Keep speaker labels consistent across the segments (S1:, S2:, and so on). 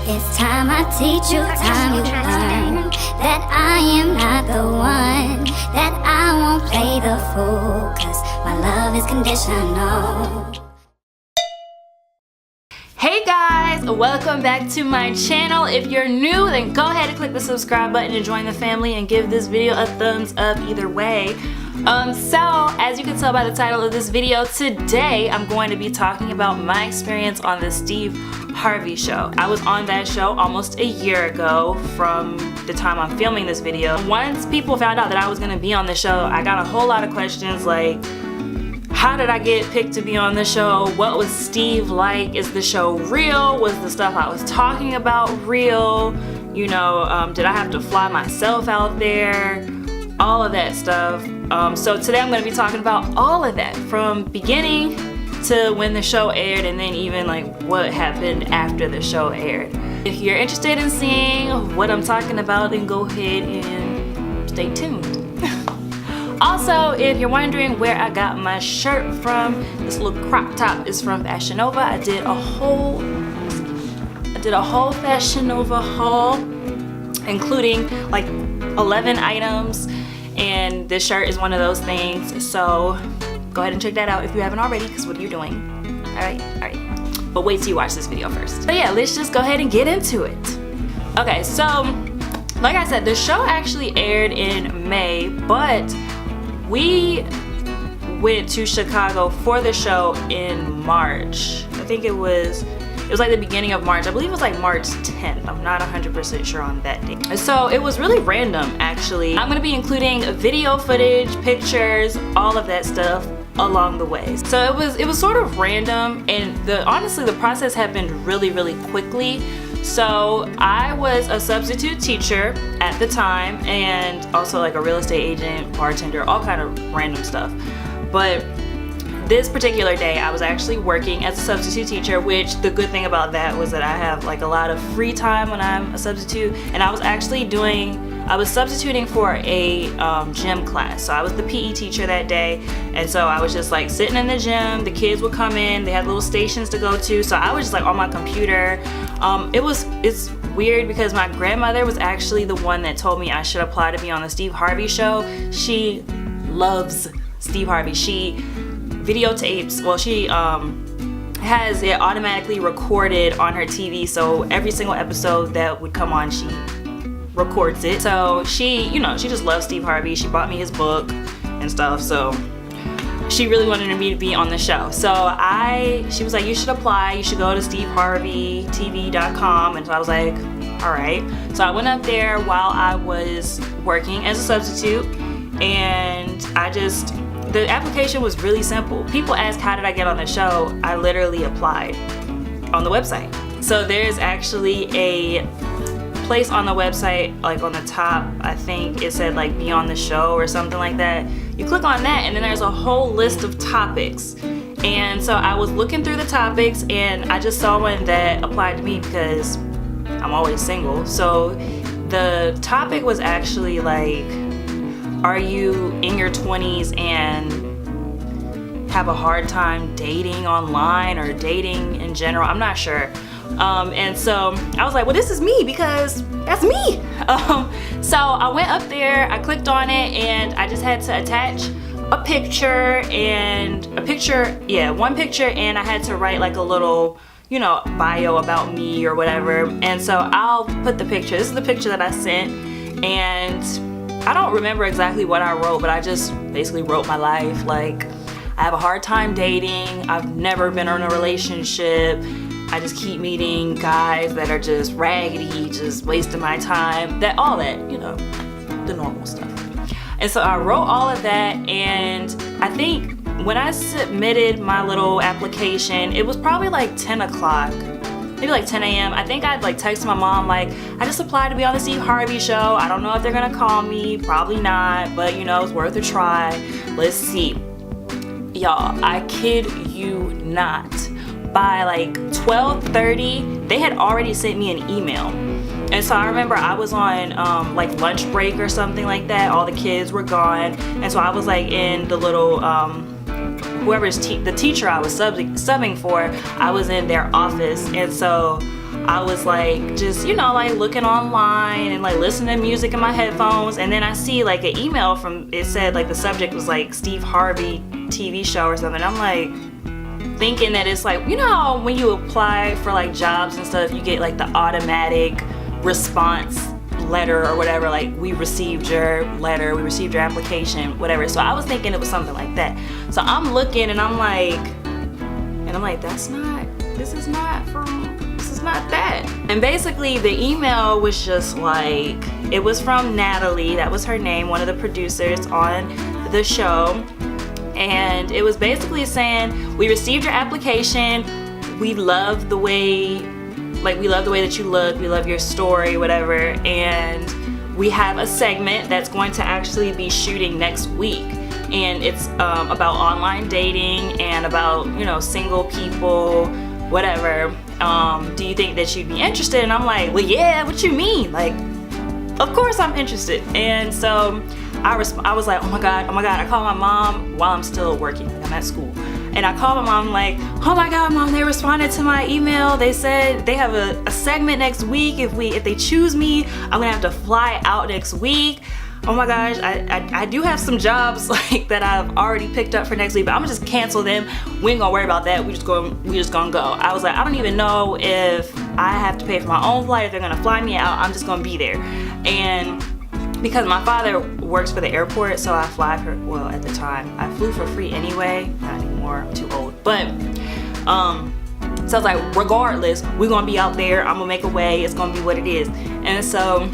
S1: It's time I teach you, time you learn that I am not the one, that I won't play the fool, 'cause my love is conditional.
S2: Hey guys, welcome back to my channel. If you're new, then go ahead and click the subscribe button to join the family and give this video a thumbs up either way. So as you can tell by the title of this video, today I'm going to be talking about my experience on the Steve Harvey show. I was on that show almost a year ago from the time I'm filming this video. Once people found out that I was going to be on the show, I got a whole lot of questions like, how did I get picked to be on the show? What was Steve like? Is the show real? Was the stuff I was talking about real? You know, did I have to fly myself out there? All of that stuff. So today I'm going to be talking about all of that from beginning to when the show aired, and then even like what happened after the show aired. If you're interested in seeing what I'm talking about, then go ahead and stay tuned. Also, if you're wondering where I got my shirt from, this little crop top is from Fashion Nova. I did a whole Fashion Nova haul, including like 11 items, and this shirt is one of those things. So go ahead and check that out if you haven't already, because what are you doing? Alright. But wait till you watch this video first. So yeah, let's just go ahead and get into it. Okay, so like I said, the show actually aired in May, but we went to Chicago for the show in March. I think it was like the beginning of March. I believe it was like March 10th. I'm not 100% sure on that date. So it was really random, actually. I'm gonna be including video footage, pictures, all of that stuff along the way. So it was sort of random, and honestly the process happened really quickly. So I was a substitute teacher at the time, and also like a real estate agent, bartender, all kind of random stuff. But this particular day I was actually working as a substitute teacher, which the good thing about that was that I have like a lot of free time when I'm a substitute, and I was substituting for a gym class. So I was the PE teacher that day, and so I was just like sitting in the gym. The kids would come in, they had little stations to go to, so I was just like on my computer. It's weird because my grandmother was actually the one that told me I should apply to be on the Steve Harvey show. She loves Steve Harvey. She videotapes, well, she has it automatically recorded on her TV, so every single episode that would come on, she records it. So she just loves Steve Harvey. She bought me his book and stuff, so she really wanted me to be on the show. So she was like, you should apply, you should go to steveharveytv.com. And so I was like, all right. So I went up there while I was working as a substitute, and the application was really simple. People asked, how did I get on the show? I literally applied on the website. So there's actually a place on the website, like on the top, I think it said like be on the show or something like that. You click on that, and then there's a whole list of topics. And so I was looking through the topics, and I just saw one that applied to me because I'm always single. So the topic was actually like, are you in your 20s and have a hard time dating online or dating in general? I'm not sure. And so I was like, well, this is me, because that's me. So I went up there, I clicked on it, and I just had to attach one picture, and I had to write like a little, bio about me or whatever. And so I'll put the picture. This is the picture that I sent, and I don't remember exactly what I wrote, but I just basically wrote my life. Like, I have a hard time dating. I've never been in a relationship. I just keep meeting guys that are just raggedy, just wasting my time. All that, the normal stuff. And so I wrote all of that, and I think when I submitted my little application, it was probably like 10 o'clock. Maybe like 10 a.m. I think I'd like text my mom like, I just applied to be on the Steve Harvey show. I don't know if they're gonna call me, probably not, but it's worth a try. Let's see. Y'all, I kid you not. By like 12:30, they had already sent me an email. And so I remember I was on like lunch break or something like that. All the kids were gone. And so I was like in the little the teacher I was subbing for, I was in their office, and so I was like just, you know, like looking online and like listening to music in my headphones, and then I see like an email from, it said like the subject was like Steve Harvey TV show or something. I'm like thinking that it's like, you know how when you apply for like jobs and stuff, you get like the automatic response letter or whatever, like we received your letter, we received your application, whatever. So I was thinking it was something like that. So I'm looking and I'm like this is not that. And basically the email was just like, it was from Natalie, that was her name, one of the producers on the show, and it was basically saying, we received your application, we love the way that you look, we love your story, whatever, and we have a segment that's going to actually be shooting next week, and it's about online dating and about, you know, single people, whatever. Do you think that you'd be interested? And I'm like, well, yeah, what you mean? Like, of course I'm interested. And so I was like, oh my god. I called my mom while I'm still working, I'm at school. And I called my mom like, oh my god, mom, they responded to my email. They said they have a segment next week. If they choose me, I'm gonna have to fly out next week. Oh my gosh, I do have some jobs like that I've already picked up for next week, but I'm gonna just cancel them. We ain't gonna worry about that. We just gonna go. I was like, I don't even know if I have to pay for my own flight, if they're gonna fly me out. I'm just gonna be there. And because my father works for the airport, so I fly for, well, at the time I flew for free anyway, not anymore, I'm too old, but so I was like, regardless, we're gonna be out there, I'm gonna make a way, it's gonna be what it is. And so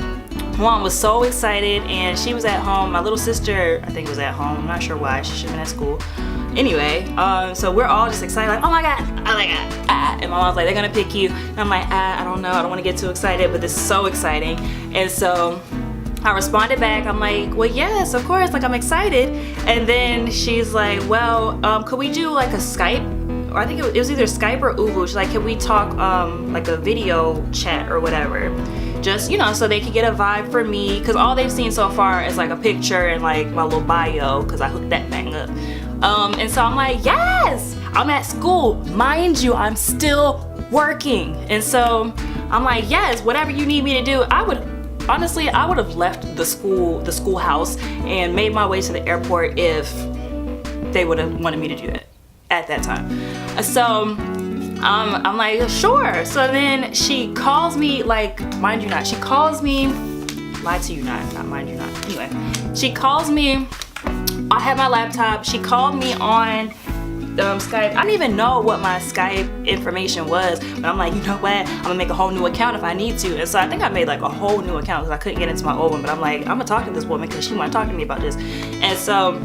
S2: Mom was so excited, and she was at home. My little sister, I think, was at home. I'm not sure why. She should have been at school. Anyway, so we're all just excited, like, oh my god, ah. And my mom's like, they're gonna pick you. And I'm like, I don't know, I don't want to get too excited, but this is so exciting. And so I responded back. I'm like, well, yes, of course, like I'm excited. And then she's like, well, could we do like a Skype? Or I think it was either Skype or Ubu. She's like, can we talk like a video chat or whatever? Just, you know, so they could get a vibe for me, because all they've seen so far is like a picture and like my little bio, because I hooked that thing up. And so I'm like, yes, I'm at school, mind you, I'm still working. And so I'm like, yes, whatever you need me to do. I would have left the schoolhouse and made my way to the airport if they would have wanted me to do it at that time. So I'm like, sure. So then she calls me, like, mind you not, she calls me, lie to you not mind you not. Anyway, she calls me, I have my laptop, she called me on Skype. I didn't even know what my Skype information was, but I'm like, you know what, I'm gonna make a whole new account if I need to. And so I think I made like a whole new account because I couldn't get into my old one, but I'm like, I'm gonna talk to this woman because she wanna talk to me about this. And so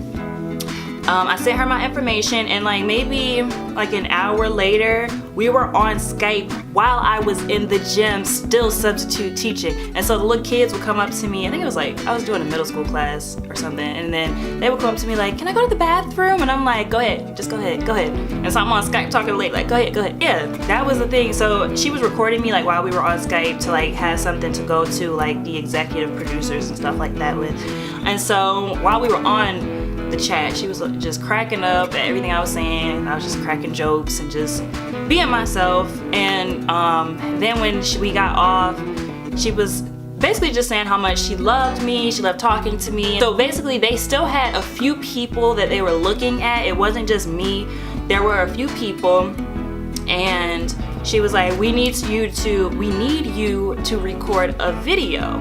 S2: I sent her my information, and like maybe like an hour later, we were on Skype while I was in the gym still substitute teaching. And so the little kids would come up to me, I think it was like, I was doing a middle school class or something, and then they would come up to me like, can I go to the bathroom? And I'm like, go ahead, just go ahead. And so I'm on Skype talking to Lake, like, go ahead. Yeah, that was the thing. So she was recording me like while we were on Skype to like have something to go to like the executive producers and stuff like that with. And so while we were on the chat, she was just cracking up at everything I was saying. I was just cracking jokes and just being myself. And then when we got off, she was basically just saying how much she loved me, she loved talking to me. So basically they still had a few people that they were looking at. It wasn't just me, there were a few people, and she was like, we need you to record a video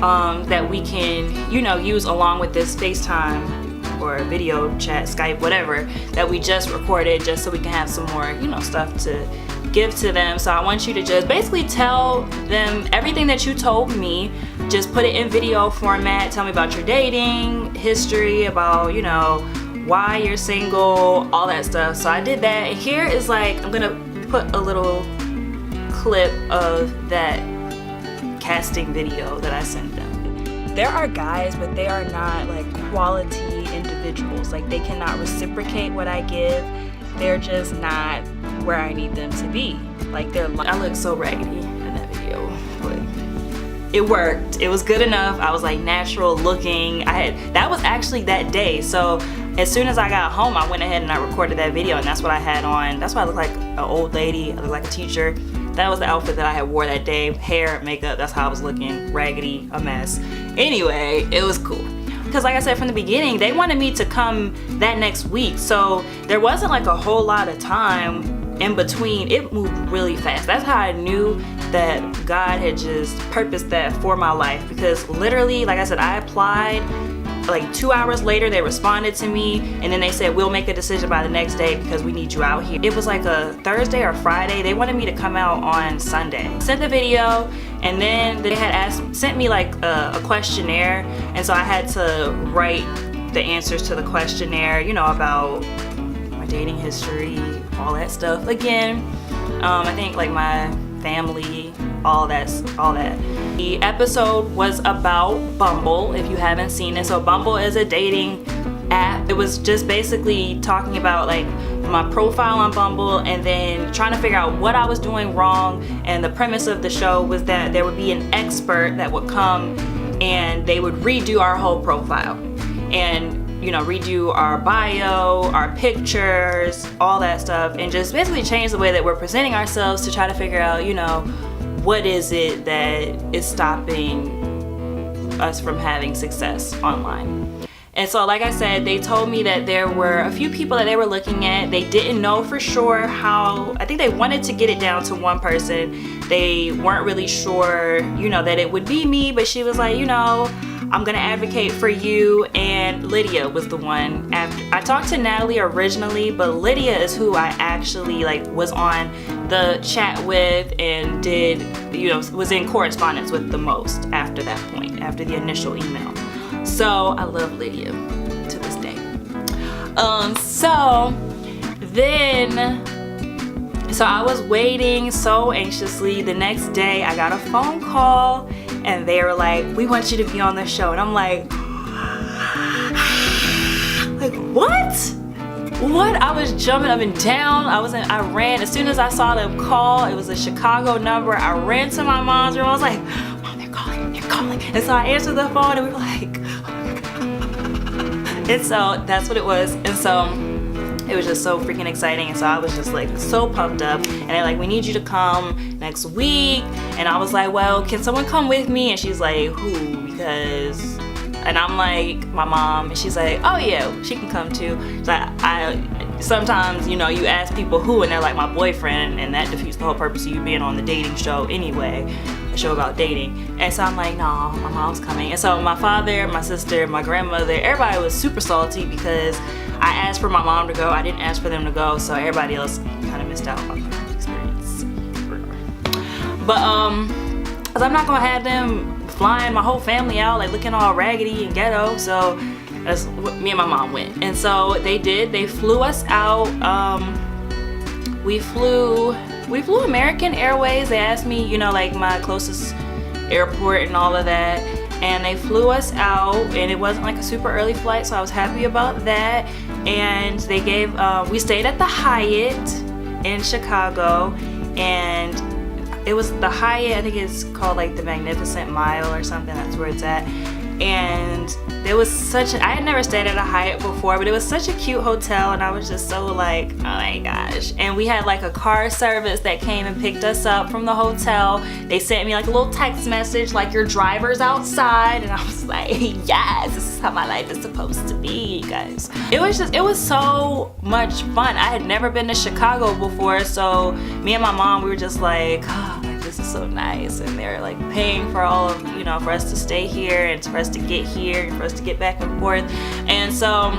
S2: that we can, you know, use along with this FaceTime or video chat, Skype, whatever, that we just recorded, just so we can have some more, you know, stuff to give to them. So I want you to just basically tell them everything that you told me, just put it in video format, tell me about your dating history, about, you know, why you're single, all that stuff. So I did that, and here is like, I'm gonna put a little clip of that casting video that I sent them. There are guys, but they are not like quality individuals. Like, they cannot reciprocate what I give. They're just not where I need them to be. Like, I look so raggedy in that video, but it worked. It was good enough. I was like natural looking. That was actually that day. So as soon as I got home, I went ahead and I recorded that video, and that's what I had on. That's why I look like an old lady, I look like a teacher. That was the outfit that I had wore that day. Hair, makeup, that's how I was looking, raggedy, a mess. Anyway, it was cool. Because like I said from the beginning, they wanted me to come that next week. So there wasn't like a whole lot of time in between. It moved really fast. That's how I knew that God had just purposed that for my life. Because literally, like I said, I applied. Like 2 hours later, they responded to me, and then they said, we'll make a decision by the next day because we need you out here. It was like a Thursday or Friday. They wanted me to come out on Sunday. Sent the video, and then they had sent me like a questionnaire, and so I had to write the answers to the questionnaire, you know, about my dating history, all that stuff. Again, I think like my family, all that. The episode was about Bumble, if you haven't seen it. So Bumble is a dating app. It was just basically talking about like my profile on Bumble and then trying to figure out what I was doing wrong. And the premise of the show was that there would be an expert that would come and they would redo our whole profile and, you know, redo our bio, our pictures, all that stuff, and just basically change the way that we're presenting ourselves to try to figure out, you know, what is it that is stopping us from having success online. And so like I said, they told me that there were a few people that they were looking at. They didn't know for sure how. I think they wanted to get it down to one person. They weren't really sure, you know, that it would be me, but she was like, you know, I'm gonna advocate for you. And Lydia was the one. After I talked to Natalie originally, but Lydia is who I actually like was on the chat with and did, you know, was in correspondence with the most after that point, after the initial email. So I love Lydia to this day. So I was waiting so anxiously. The next day I got a phone call and they were like, we want you to be on the show. And I'm like what? What? I was jumping up and down. I ran. As soon as I saw them call, it was a Chicago number. I ran to my mom's room. I was like, Mom, they're calling. And so I answered the phone and we were like, and so that's what it was. And so it was just so freaking exciting. And so I was just like so pumped up. And they're like, we need you to come next week. And I was like, well, can someone come with me? And she's like, who? Because, and I'm like, my mom. And she's like, oh yeah, she can come too. So I sometimes, you know, you ask people who, and they're like, my boyfriend. And that defeats the whole purpose of you being on the dating show anyway. A show about dating. And so I'm like, no, my mom's coming. And so my father, my sister, my grandmother, everybody was super salty because I asked for my mom to go. I didn't ask for them to go, so everybody else kind of missed out on the experience. But cause I'm not gonna have them flying my whole family out like looking all raggedy and ghetto. So that's what me and my mom went. And so they did. They flew us out. We flew American Airways. They asked me, you know, like my closest airport and all of that. And they flew us out, and it wasn't like a super early flight, so I was happy about that. And they gave, we stayed at the Hyatt in Chicago, and it was the Hyatt, I think it's called like the Magnificent Mile or something, that's where it's at. And there was I had never stayed at a Hyatt before, but it was such a cute hotel, and I was just so like, oh my gosh. And we had like a car service that came and picked us up from the hotel. They sent me like a little text message like, your driver's outside, and I was like, yes, this is how my life is supposed to be, guys. It was so much fun. I had never been to Chicago before, so me and my mom, we were just like, oh, this is so nice. And they're like paying for all of, you know, for us to stay here and for us to get here and for us to get back and forth. And so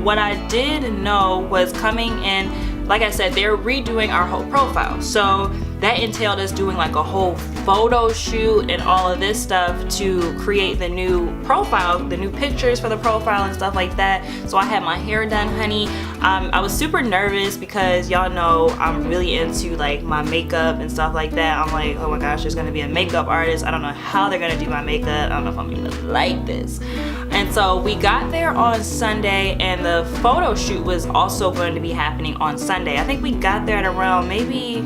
S2: what I did know was coming in, like I said, they're redoing our whole profile. So that entailed us doing like a whole photo shoot and all of this stuff to create the new profile, the new pictures for the profile and stuff like that. So I had my hair done, honey. I was super nervous because y'all know I'm really into like my makeup and stuff like that. I'm like, oh my gosh, there's gonna be a makeup artist. I don't know how they're gonna do my makeup. I don't know if I'm gonna like this. And so we got there on Sunday, and the photo shoot was also going to be happening on Sunday. I think we got there at around maybe,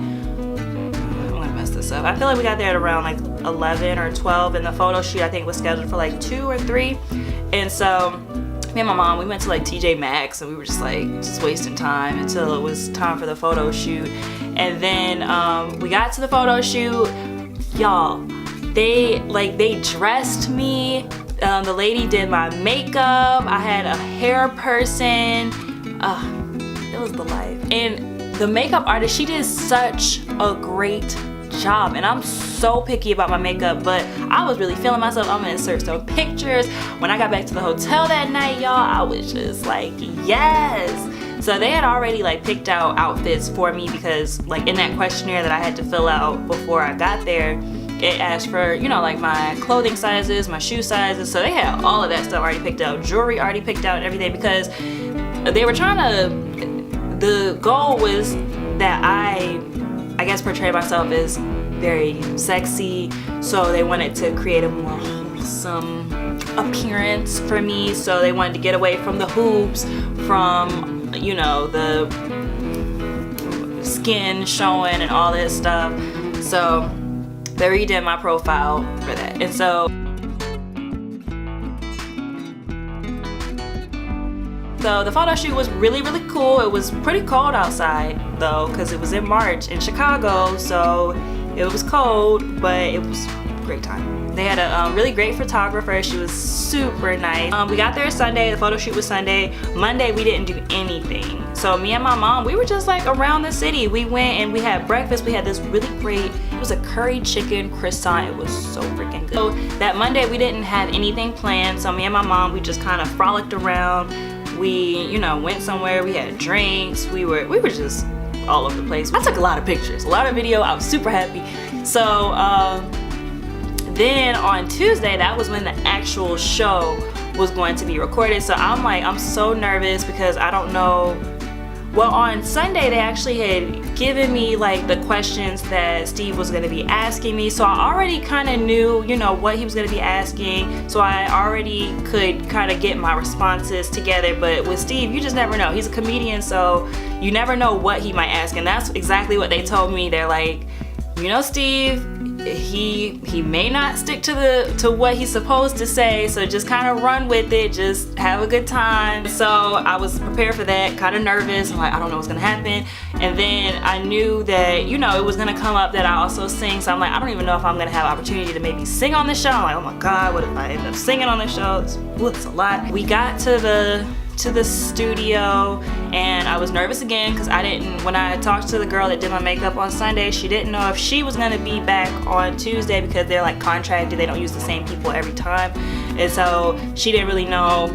S2: I feel like we got there at around like 11 or 12, and the photo shoot I think was scheduled for like 2 or 3. And so me and my mom, we went to like TJ Maxx, and we were just wasting time until it was time for the photo shoot. And then we got to the photo shoot. Y'all, they dressed me. The lady did my makeup. I had a hair person. It was the life. And the makeup artist, she did such a great job, and I'm so picky about my makeup, but I was really feeling myself. I'm gonna insert some pictures. When I got back to the hotel that night, y'all, I was just like, yes. So they had already like picked out outfits for me, because like in that questionnaire that I had to fill out before I got there, it asked for, you know, like my clothing sizes, my shoe sizes. So they had all of that stuff already picked out, jewelry already picked out and everything, because they were trying to, the goal was that I guess portray myself as very sexy, so they wanted to create a more wholesome appearance for me. So they wanted to get away from the hoops, from, you know, the skin showing and all this stuff. So they redid my profile for that. And so the photo shoot was really, really cool. It was pretty cold outside though, because it was in March in Chicago, so it was cold, but it was a great time. They had a really great photographer. She was super nice. We got there Sunday. The photo shoot was Sunday. Monday we didn't do anything. So me and my mom, we were just like around the city. We went and we had breakfast. We had this really great, it was a curry chicken croissant. It was so freaking good. So that Monday we didn't have anything planned. So me and my mom, we just kind of frolicked around. We, you know, went somewhere. We had drinks. We were just all over the place. I took a lot of pictures, a lot of video. I was super happy. So then on Tuesday, that was when the actual show was going to be recorded. So I'm so nervous because I don't know. Well, on Sunday, they actually had given me like the questions that Steve was gonna be asking me. So I already kind of knew, you know, what he was gonna be asking. So I already could kind of get my responses together. But with Steve, you just never know. He's a comedian, so you never know what he might ask. And that's exactly what they told me. They're like, you know, Steve, he may not stick to what he's supposed to say, so just kind of run with it, just have a good time. So I was prepared for that, kind of nervous. I'm like, I don't know what's gonna happen. And then I knew that, you know, it was gonna come up that I also sing. So I'm like, I don't even know if I'm gonna have opportunity to maybe sing on the show. I'm like, oh my God, what if I end up singing on the show? It's a lot. We got to the studio, and I was nervous again because when I talked to the girl that did my makeup on Sunday, she didn't know if she was gonna be back on Tuesday because they're like contracted, they don't use the same people every time, and so she didn't really know.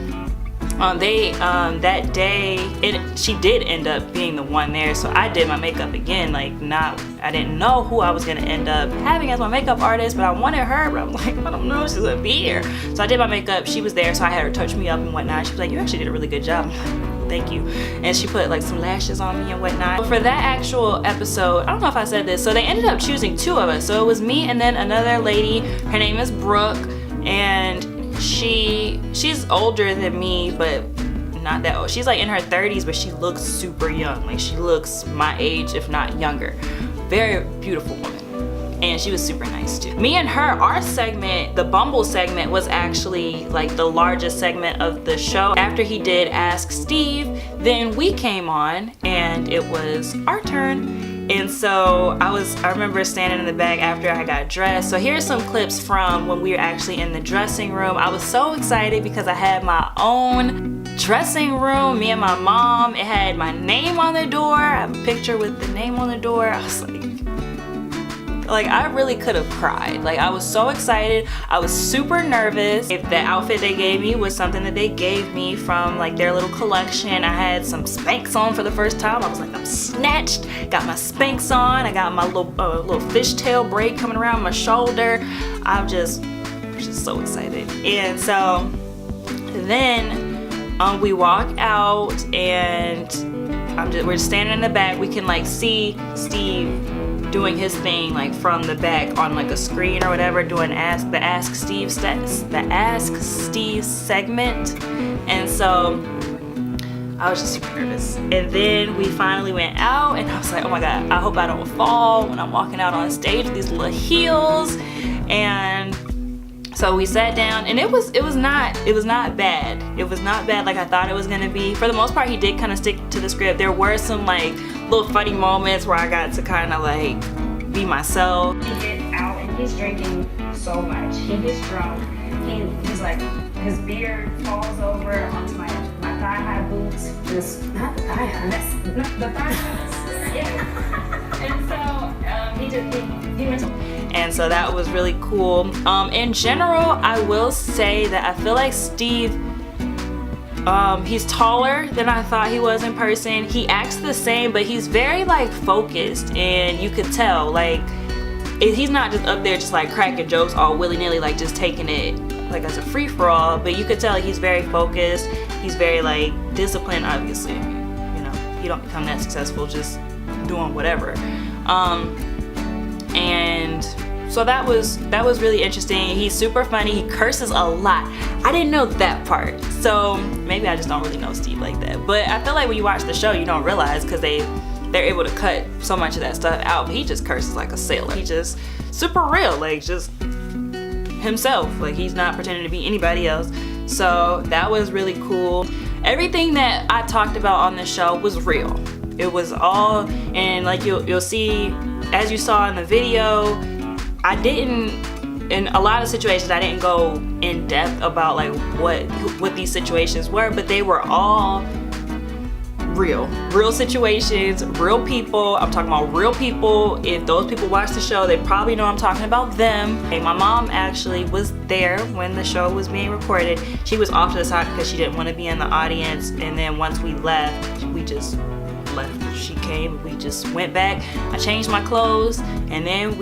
S2: That day, she did end up being the one there, so I did my makeup again. I didn't know who I was gonna end up having as my makeup artist, but I wanted her, but I'm like, I don't know if she's gonna be here. So I did my makeup, she was there, so I had her touch me up and whatnot. She was like, you actually did a really good job. I'm like, thank you. And she put like some lashes on me and whatnot. For that actual episode, I don't know if I said this, so they ended up choosing two of us. So it was me and then another lady, her name is Brooke, and she's older than me, but not that old. She's like in her 30s, but she looks super young. Like she looks my age, if not younger. Very beautiful woman. And she was super nice too. Me and her, our segment, the Bumble segment, was actually like the largest segment of the show. After he did Ask Steve, then we came on and it was our turn. And so I remember standing in the back after I got dressed. So here's some clips from when we were actually in the dressing room. I was so excited because I had my own dressing room, me and my mom. It had my name on the door. I have a picture with the name on the door. I was like I really could have cried. Like I was so excited. I was super nervous. If the outfit they gave me was something that they gave me from like their little collection, I had some Spanx on for the first time. I was like, I'm snatched. Got my Spanx on. I got my little fishtail braid coming around my shoulder. I'm just so excited. And so then we walk out and we're standing in the back. We can like see Steve doing his thing like from the back on like a screen or whatever, doing the Ask Steve segment. And so I was just super nervous. And then we finally went out and I was like, oh my God, I hope I don't fall when I'm walking out on stage with these little heels. And So we sat down, and it was not bad. It was not bad like I thought it was gonna be. For the most part, he did kind of stick to the script. There were some like little funny moments where I got to kind of like be myself.
S3: He gets out and he's drinking so much. He gets drunk. He's like, his beard falls over onto my thigh-high boots. Not the thigh-high, that's not the thigh-highs. Yeah. And so he went to.
S2: And so that was really cool. In general, I will say that I feel like Steve, he's taller than I thought he was in person. He acts the same, but he's very like focused, and you could tell like he's not just up there just like cracking jokes all willy-nilly, like just taking it like as a free-for-all, but you could tell like, he's very focused. He's very like disciplined, obviously. You know, you don't become that successful just doing whatever. And so that was really interesting. He's super funny. He curses a lot. I didn't know that part. So maybe I just don't really know Steve like that. But I feel like when you watch the show, you don't realize because they're able to cut so much of that stuff out. But he just curses like a sailor. He just super real, like just himself. Like he's not pretending to be anybody else. So that was really cool. Everything that I talked about on the show was real. It was all, and like you'll see, as you saw in the video, I didn't, in a lot of situations, I didn't go in depth about like what these situations were, but they were all real situations, real people. I'm talking about real people. If those people watch the show, they probably know I'm talking about them. And my mom actually was there when the show was being recorded. She was off to the side because she didn't want to be in the audience, and then once we left, we just left. She came, we just went back. I changed my clothes, and then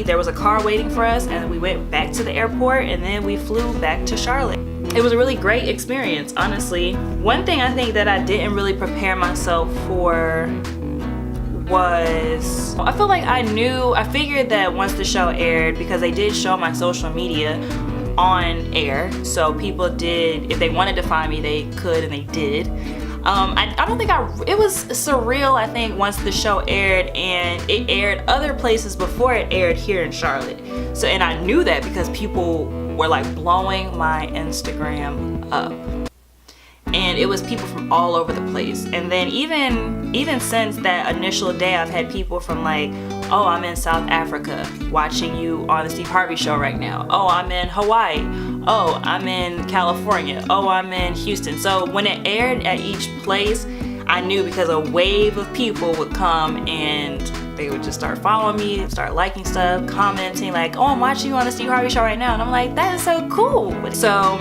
S2: there was a car waiting for us, and we went back to the airport, and then we flew back to Charlotte. It was a really great experience, honestly. One thing I think that I didn't really prepare myself for was, I feel like I figured that once the show aired, because they did show my social media on air, so people did, if they wanted to find me, they could, and they did. I don't think it was surreal, I think, once the show aired, and it aired other places before it aired here in Charlotte. So, and I knew that because people were like blowing my Instagram up. And it was people from all over the place. And then even since that initial day, I've had people from like, oh, I'm in South Africa watching you on the Steve Harvey show right now. Oh, I'm in Hawaii. Oh, I'm in California. Oh, I'm in Houston. So when it aired at each place, I knew because a wave of people would come and they would just start following me, start liking stuff, commenting like, oh, I'm watching you on the Steve Harvey show right now. And I'm like, that is so cool. So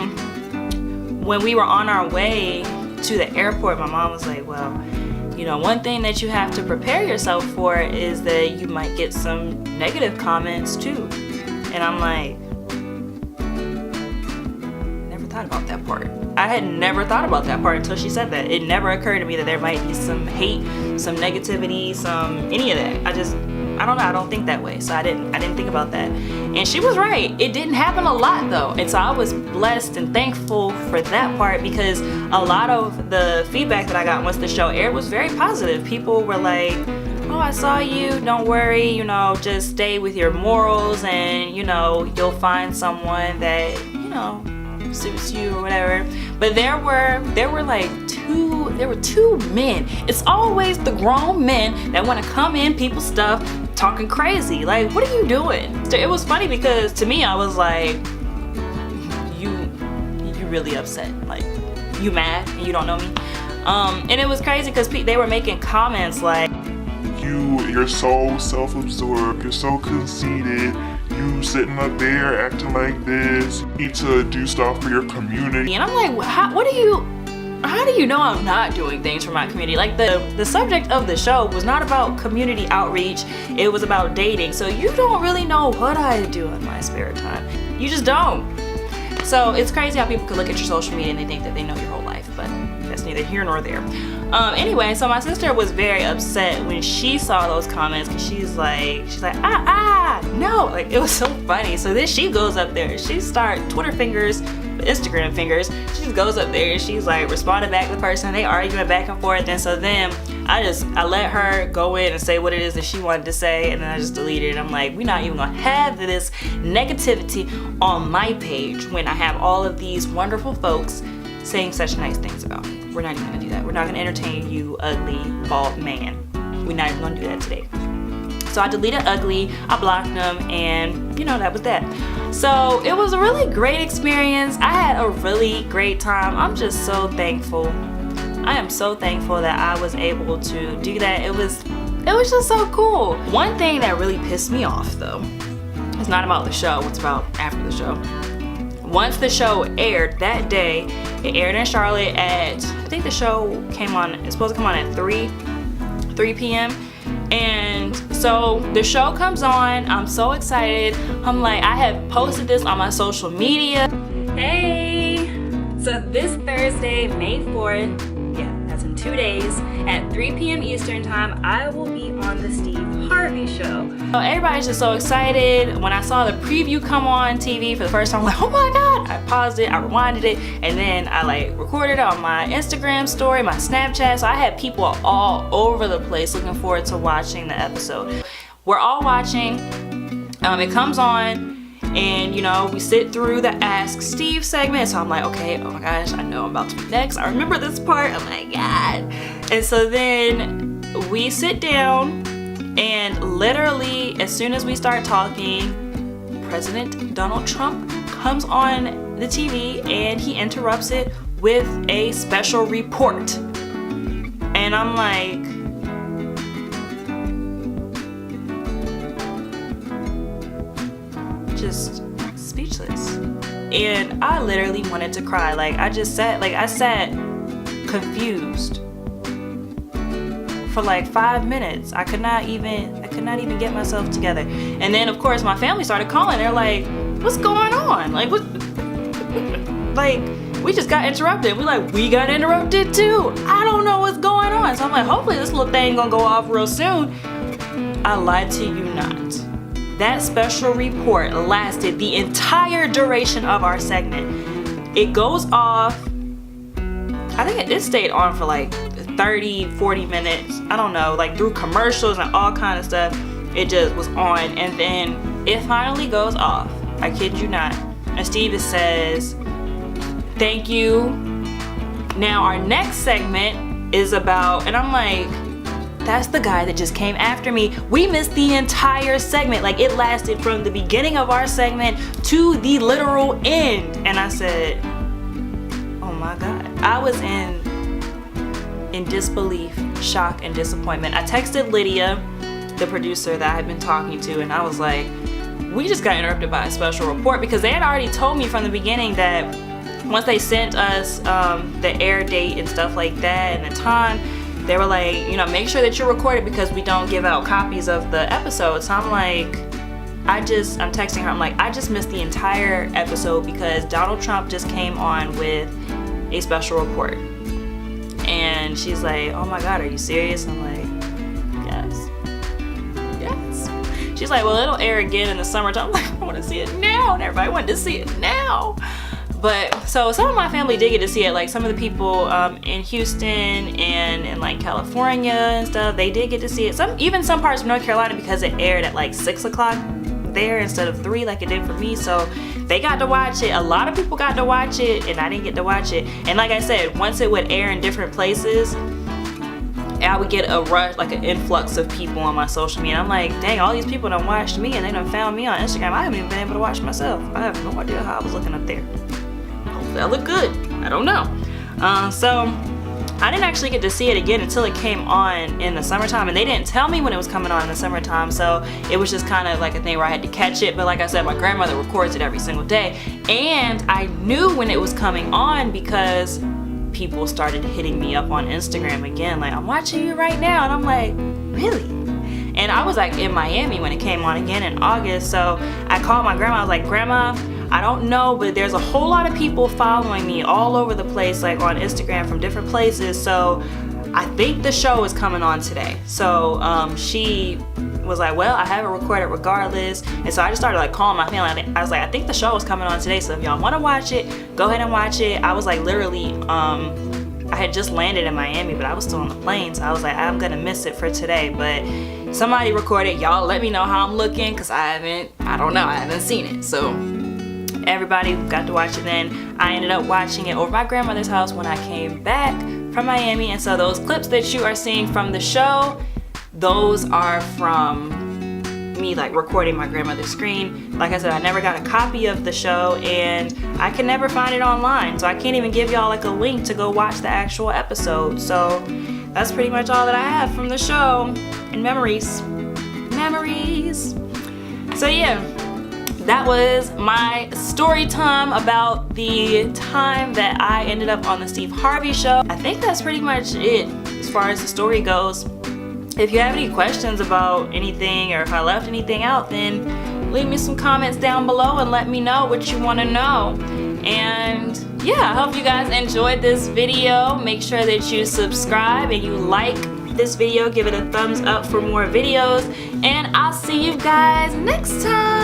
S2: when we were on our way to the airport, my mom was like, well, you know, one thing that you have to prepare yourself for is that you might get some negative comments too. And I'm like, never thought about that part. I had never thought about that part until she said that. It never occurred to me that there might be some hate, some negativity, any of that. I don't know, I don't think that way. So I didn't think about that. And she was right. It didn't happen a lot though. And so I was blessed and thankful for that part, because a lot of the feedback that I got once the show aired was very positive. People were like, oh, I saw you, don't worry, you know, just stay with your morals, and you know, you'll find someone that, you know, suits you or whatever. But there were two men. It's always the grown men that want to come in people's stuff talking crazy. Like, what are you doing? So it was funny because to me, I was like, you really upset, like you mad and you don't know me. And it was crazy because they were making comments like,
S4: you're so self-absorbed, you're so conceited, you sitting up there acting like this, you need to do stuff for your community.
S2: And I'm like, how do you know I'm not doing things for my community? Like the subject of the show was not about community outreach, it was about dating. So you don't really know what I do in my spare time. You just don't. So it's crazy how people could look at your social media and they think that they know your whole life, but that's neither here nor there. Anyway, so my sister was very upset when she saw those comments, because she's like, no, show. Like, it was so funny. So then she goes up there, she starts Twitter fingers, Instagram fingers. She just goes up there and she's like responding back to the person. They arguing back and forth. And so then I let her go in and say what it is that she wanted to say, and then I just deleted it. I'm like, we're not even gonna have this negativity on my page when I have all of these wonderful folks saying such nice things about me. We're not even gonna do that. We're not gonna entertain you, ugly, bald man. We're not even gonna do that today. So I deleted ugly, I blocked them, and you know, that was that. So it was a really great experience. I had a really great time. I'm just so thankful. I am so thankful that I was able to do that. It was just so cool. One thing that really pissed me off though, it's not about the show, it's about after the show. Once the show aired that day, it aired in Charlotte at, I think the show came on, it's supposed to come on at 3 p.m. And so the show comes on, I'm so excited. I'm like, I have posted this on my social media. Hey! So this Thursday, May 4th, yeah, that's in 2 days, at 3 p.m. Eastern time, I will be on the Steve Harvey show. So everybody's just so excited. When I saw the preview come on TV for the first time, I'm like, oh my God. I paused it, I rewinded it, and then I like recorded it on my Instagram story, my Snapchat. So I had people all over the place looking forward to watching the episode. We're all watching. It comes on, and you know, we sit through the Ask Steve segment. So I'm like, okay, oh my gosh, I know I'm about to be next. I remember this part. Oh my God. And so then we sit down, and literally as soon as we start talking, President Donald Trump comes on the TV and he interrupts it with a special report. And I'm like, just speechless. And I literally wanted to cry. Like, I sat confused for like 5 minutes. I could not even get myself together. And then of course my family started calling. They're like, what's going on? Like, what? Like, we just got interrupted. We got interrupted too. I don't know what's going on. So I'm like, hopefully this little thing gonna go off real soon. I lied to you not. That special report lasted the entire duration of our segment. It goes off, I think it stayed on for like 30, 40 minutes. I don't know, like through commercials and all kind of stuff. It just was on, and then it finally goes off. I kid you not. And Steve says, thank you. Now our next segment is about, and I'm like, that's the guy that just came after me. We missed the entire segment. Like, it lasted from the beginning of our segment to the literal end. And I said, oh my God. I was in disbelief, shock, and disappointment. I texted Lydia, the producer that I had been talking to, and I was like, we just got interrupted by a special report, because they had already told me from the beginning that once they sent us the air date and stuff like that and the time, they were like, you know, make sure that you're recorded because we don't give out copies of the episode. So I'm like, I'm texting her, I'm like, I just missed the entire episode because Donald Trump just came on with a special report. And she's like, oh my God, are you serious? I'm like, yes. She's like, well, it'll air again in the summertime. I'm like, I want to see it now. And everybody wanted to see it now. But so some of my family did get to see it. Like some of the people in Houston and in like California and stuff, they did get to see it. Even some parts of North Carolina, because it aired at like 6 o'clock there instead of 3 like it did for me. So they got to watch it. A lot of people got to watch it, and I didn't get to watch it. And like I said, once it would air in different places, I would get a rush, like an influx of people on my social media. I'm like, dang, all these people done watched me and they done found me on Instagram. I haven't even been able to watch myself. I have no idea how I was looking up there. Hopefully I look good. I don't know. So I didn't actually get to see it again until it came on in the summertime, and they didn't tell me when it was coming on in the summertime, so it was just kind of like a thing where I had to catch it. But like I said, my grandmother records it every single day, and I knew when it was coming on because people started hitting me up on Instagram again, like, I'm watching you right now, and I'm like, really? And I was like in Miami when it came on again in August, so I called my grandma. I was like, Grandma, I don't know, but there's a whole lot of people following me all over the place, like on Instagram from different places, so I think the show is coming on today. So she was like, well, I have it recorded regardless. And so I just started like calling my family. I was like, I think the show is coming on today, so if y'all want to watch it, go ahead and watch it. I was like literally, I had just landed in Miami, but I was still on the plane, so I was like, I'm gonna miss it for today. But somebody recorded. Y'all let me know how I'm looking, because I haven't seen it. So everybody got to watch it then. I ended up watching it over my grandmother's house when I came back from Miami. And so those clips that you are seeing from the show, those are from me like recording my grandmother's screen. Like I said, I never got a copy of the show and I can never find it online, so I can't even give y'all like a link to go watch the actual episode. So that's pretty much all that I have from the show and memories. So yeah, that was my story time about the time that I ended up on the Steve Harvey show. I think that's pretty much it as far as the story goes. If you have any questions about anything, or if I left anything out, then leave me some comments down below and let me know what you want to know. And yeah, I hope you guys enjoyed this video. Make sure that you subscribe and you like this video. Give it a thumbs up for more videos. And I'll see you guys next time.